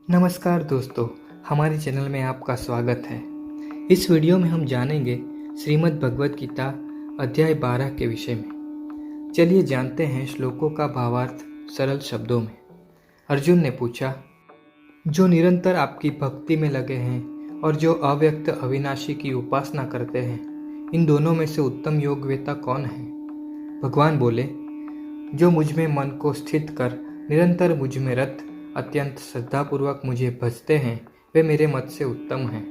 नमस्कार दोस्तों, हमारे चैनल में आपका स्वागत है। इस वीडियो में हम जानेंगे श्रीमद् भगवद गीता अध्याय 12 के विषय में। चलिए जानते हैं श्लोकों का भावार्थ सरल शब्दों में। अर्जुन ने पूछा, जो निरंतर आपकी भक्ति में लगे हैं और जो अव्यक्त अविनाशी की उपासना करते हैं, इन दोनों में से उत्तम योगवेता कौन है? भगवान बोले, जो मुझ में मन को स्थित कर निरंतर मुझ में रत अत्यंत श्रद्धापूर्वक मुझे भजते हैं, वे मेरे मत से उत्तम हैं।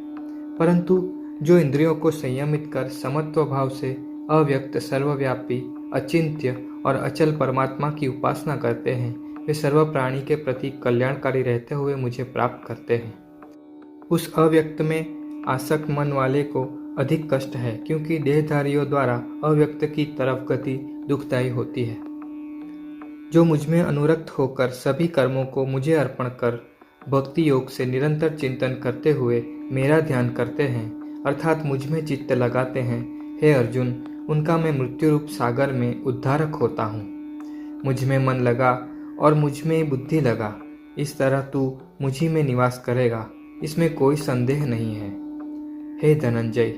परंतु जो इंद्रियों को संयमित कर समत्व भाव से अव्यक्त सर्वव्यापी अचिंत्य और अचल परमात्मा की उपासना करते हैं, वे सर्व प्राणी के प्रति कल्याणकारी रहते हुए मुझे प्राप्त करते हैं। उस अव्यक्त में आसक्त मन वाले को अधिक कष्ट है, क्योंकि देहधारियों द्वारा अव्यक्त की तरफ गति दुखदायी होती है। जो मुझ में अनुरक्त होकर सभी कर्मों को मुझे अर्पण कर भक्ति योग से निरंतर चिंतन करते हुए मेरा ध्यान करते हैं, अर्थात मुझ में चित्त लगाते हैं, हे अर्जुन, उनका मैं मृत्यु रूप सागर में उद्धारक होता हूँ। मुझ में मन लगा और मुझ में बुद्धि लगा, इस तरह तू मुझी में निवास करेगा, इसमें कोई संदेह नहीं है। हे धनंजय,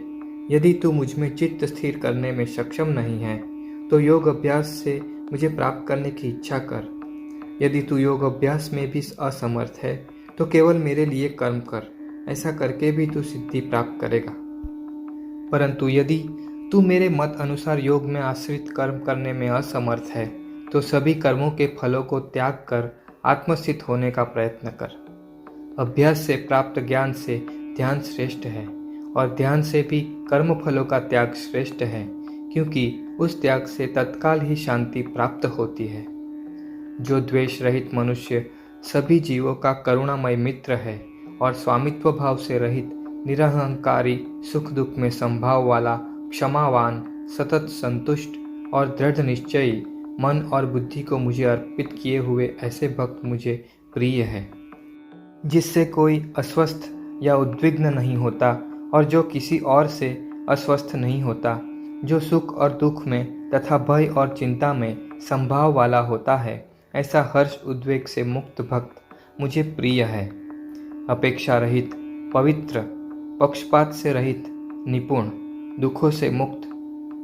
यदि तू मुझ में चित्त स्थिर करने में सक्षम नहीं है तो योग अभ्यास से मुझे प्राप्त करने की इच्छा कर। यदि तू योग अभ्यास में भी असमर्थ है तो केवल मेरे लिए कर्म कर, ऐसा करके भी तू सिद्धि प्राप्त करेगा। परंतु यदि तू मेरे मत अनुसार योग में आश्रित कर्म करने में असमर्थ है तो सभी कर्मों के फलों को त्याग कर आत्मस्थित होने का प्रयत्न कर। अभ्यास से प्राप्त ज्ञान से ध्यान श्रेष्ठ है और ध्यान से भी कर्म फलों का त्याग श्रेष्ठ है, क्योंकि उस त्याग से तत्काल ही शांति प्राप्त होती है। जो द्वेष रहित मनुष्य सभी जीवों का करुणामय मित्र है और स्वामित्व भाव से रहित निरहंकारी सुख दुख में संभाव वाला क्षमावान सतत संतुष्ट और दृढ़ निश्चयी मन और बुद्धि को मुझे अर्पित किए हुए ऐसे भक्त मुझे प्रिय है, जिससे कोई अस्वस्थ या उद्विग्न नहीं होता और जो किसी और से अस्वस्थ नहीं होता, जो सुख और दुख में तथा भय और चिंता में संभाव वाला होता है, ऐसा हर्ष उद्वेग से मुक्त भक्त मुझे प्रिय है। अपेक्षा रहित, पवित्र, पक्षपात से रहित, निपुण, दुखों से मुक्त,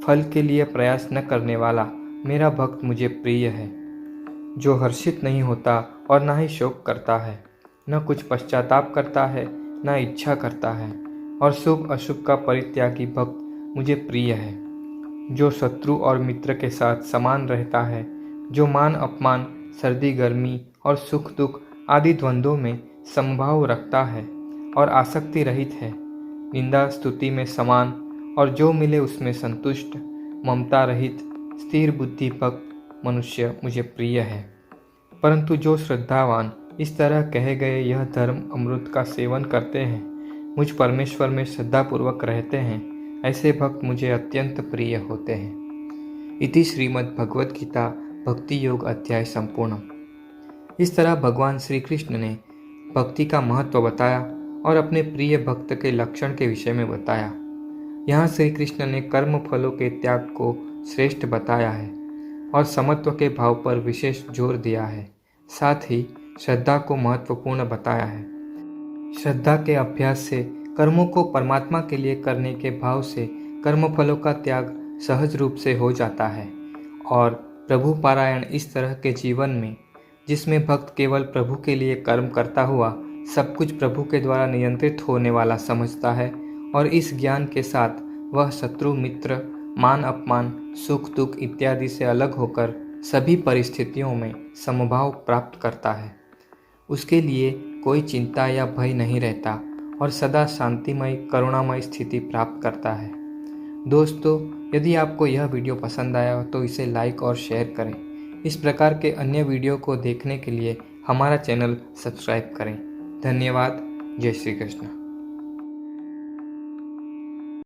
फल के लिए प्रयास न करने वाला मेरा भक्त मुझे प्रिय है। जो हर्षित नहीं होता और न ही शोक करता है, न कुछ पश्चाताप करता है, न इच्छा करता है, और शुभ अशुभ का परित्यागी भक्त मुझे प्रिय है। जो शत्रु और मित्र के साथ समान रहता है, जो मान अपमान, सर्दी गर्मी और सुख दुख आदि द्वंद्वों में समभाव रखता है और आसक्ति रहित है, निंदा स्तुति में समान और जो मिले उसमें संतुष्ट, ममता रहित, स्थिर बुद्धि भक्त मनुष्य मुझे प्रिय है। परंतु जो श्रद्धावान इस तरह कहे गए यह धर्म अमृत का सेवन करते हैं, मुझ परमेश्वर में श्रद्धापूर्वक रहते हैं, ऐसे भक्त मुझे अत्यंत प्रिय होते हैं। इति श्रीमद् भगवद गीता भक्ति योग अध्याय संपूर्णम। इस तरह भगवान श्री कृष्ण ने भक्ति का महत्व बताया और अपने प्रिय भक्त के लक्षण के विषय में बताया। यहाँ श्री कृष्ण ने कर्म फलों के त्याग को श्रेष्ठ बताया है और समत्व के भाव पर विशेष जोर दिया है। साथ ही श्रद्धा को महत्वपूर्ण बताया है। श्रद्धा के अभ्यास से कर्मों को परमात्मा के लिए करने के भाव से कर्मफलों का त्याग सहज रूप से हो जाता है और प्रभु पारायण इस तरह के जीवन में, जिसमें भक्त केवल प्रभु के लिए कर्म करता हुआ सब कुछ प्रभु के द्वारा नियंत्रित होने वाला समझता है, और इस ज्ञान के साथ वह शत्रु मित्र, मान अपमान, सुख दुख इत्यादि से अलग होकर सभी परिस्थितियों में समभाव प्राप्त करता है। उसके लिए कोई चिंता या भय नहीं रहता और सदा शांतिमय करुणामय स्थिति प्राप्त करता है। दोस्तों, यदि आपको यह वीडियो पसंद आया तो इसे लाइक और शेयर करें। इस प्रकार के अन्य वीडियो को देखने के लिए हमारा चैनल सब्सक्राइब करें। धन्यवाद। जय श्री कृष्ण।